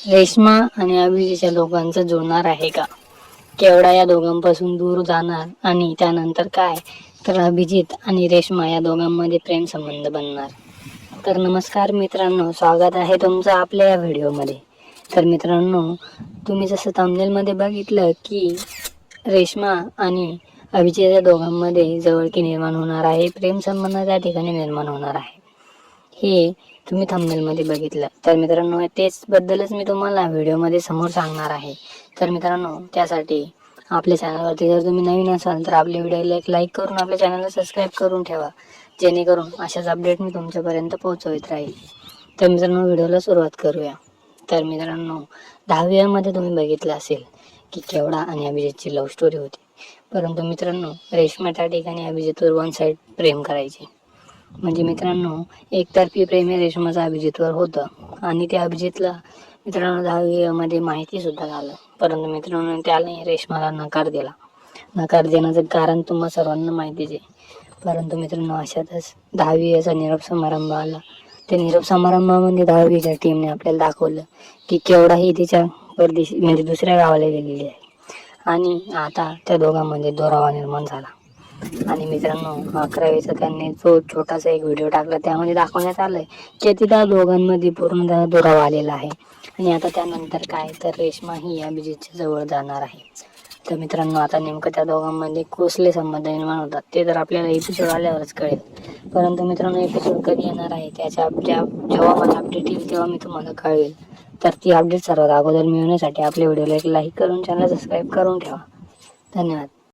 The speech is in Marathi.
रेश्मा आणि अभिजीतच्या दोघांचं जुळणार आहे का? केवढा या दोघांपासून दूर जाणार आणि त्यानंतर काय? तर अभिजित आणि रेश्मा या दोघांमध्ये प्रेम संबंध बनणार. तर नमस्कार मित्रांनो, स्वागत आहे तुमचं आपल्या या व्हिडिओमध्ये. तर मित्रांनो, तुम्ही जसं थंबनेलमध्ये बघितलं की रेश्मा आणि अभिजित या दोघांमध्ये जवळकी निर्माण होणार आहे, प्रेम संबंध त्या ठिकाणी निर्माण होणार आहे, हे तुम्ही थंबनेलमध्ये बघितलं. तर मित्रांनो, तेच बद्दलच मी तुम्हाला व्हिडिओमध्ये समोर सांगणार आहे. तर मित्रांनो, त्यासाठी आपल्या चॅनलवरती जर तुम्ही नवीन असाल तर आपल्या व्हिडिओला एक लाईक करून आपल्या चॅनलला सबस्क्राईब करून ठेवा, जेणेकरून अशाच अपडेट मी तुमच्यापर्यंत पोहोचवत राहील. तर मित्रांनो, व्हिडिओला सुरुवात करूया. तर मित्रांनो, 10वी मध्ये तुम्ही बघितलं असेल की केवढा आणि अभिजितची लव्ह स्टोरी होती. परंतु मित्रांनो, रेश्मा त्या ठिकाणी अभिजितवर वन साईड प्रेम करायची. म्हणजे मित्रांनो, एकतर्फी प्रेम हे रेश्माचं अभिजितवर होतं आणि त्या अभिजितला मित्रांनो 10वी मध्ये माहिती सुद्धा झालं. परंतु मित्रांनो, त्याने रेश्माला नकार दिला. नकार देण्याचं कारण तुम्हा सर्वांना माहितीच आहे. परंतु मित्रांनो, अशातच 10वीचा निरोप समारंभ आला. त्या निरोप समारंभामध्ये 10वीच्या टीमने आपल्याला दाखवलं की केवढाही तिच्या परदेशी म्हणजे दुसऱ्या गावाला गेलेली आहे आणि आता त्या दोघांमध्ये दुरावा निर्माण झाला. आणि मित्रांनो, 11वीचा त्यांनी जो छोटासा एक व्हिडिओ टाकला, त्यामध्ये दाखवण्यात आलंय की त्या दोघांमध्ये पूर्णतः दुरावा आलेला आहे. आणि आता त्यानंतर काय, तर रेश्मा ही अभिजितच्या जवळ जाणार आहे. तर मित्रांनो, आता नेमकं त्या दोघांमध्ये कसले संबंध निर्माण होतात ते तर आपल्याला एपिसोड आल्यावरच कळेल. परंतु मित्रांनो, एपिसोड कधी येणार आहे त्याच्या जेव्हा मला अपडेट येईल तेव्हा मी तुम्हाला कळवेल. तर ती अपडेट सर्वात अगोदर मिळवण्यासाठी आपल्या व्हिडिओला एक लाईक करून चॅनल सबस्क्राईब करून ठेवा. धन्यवाद.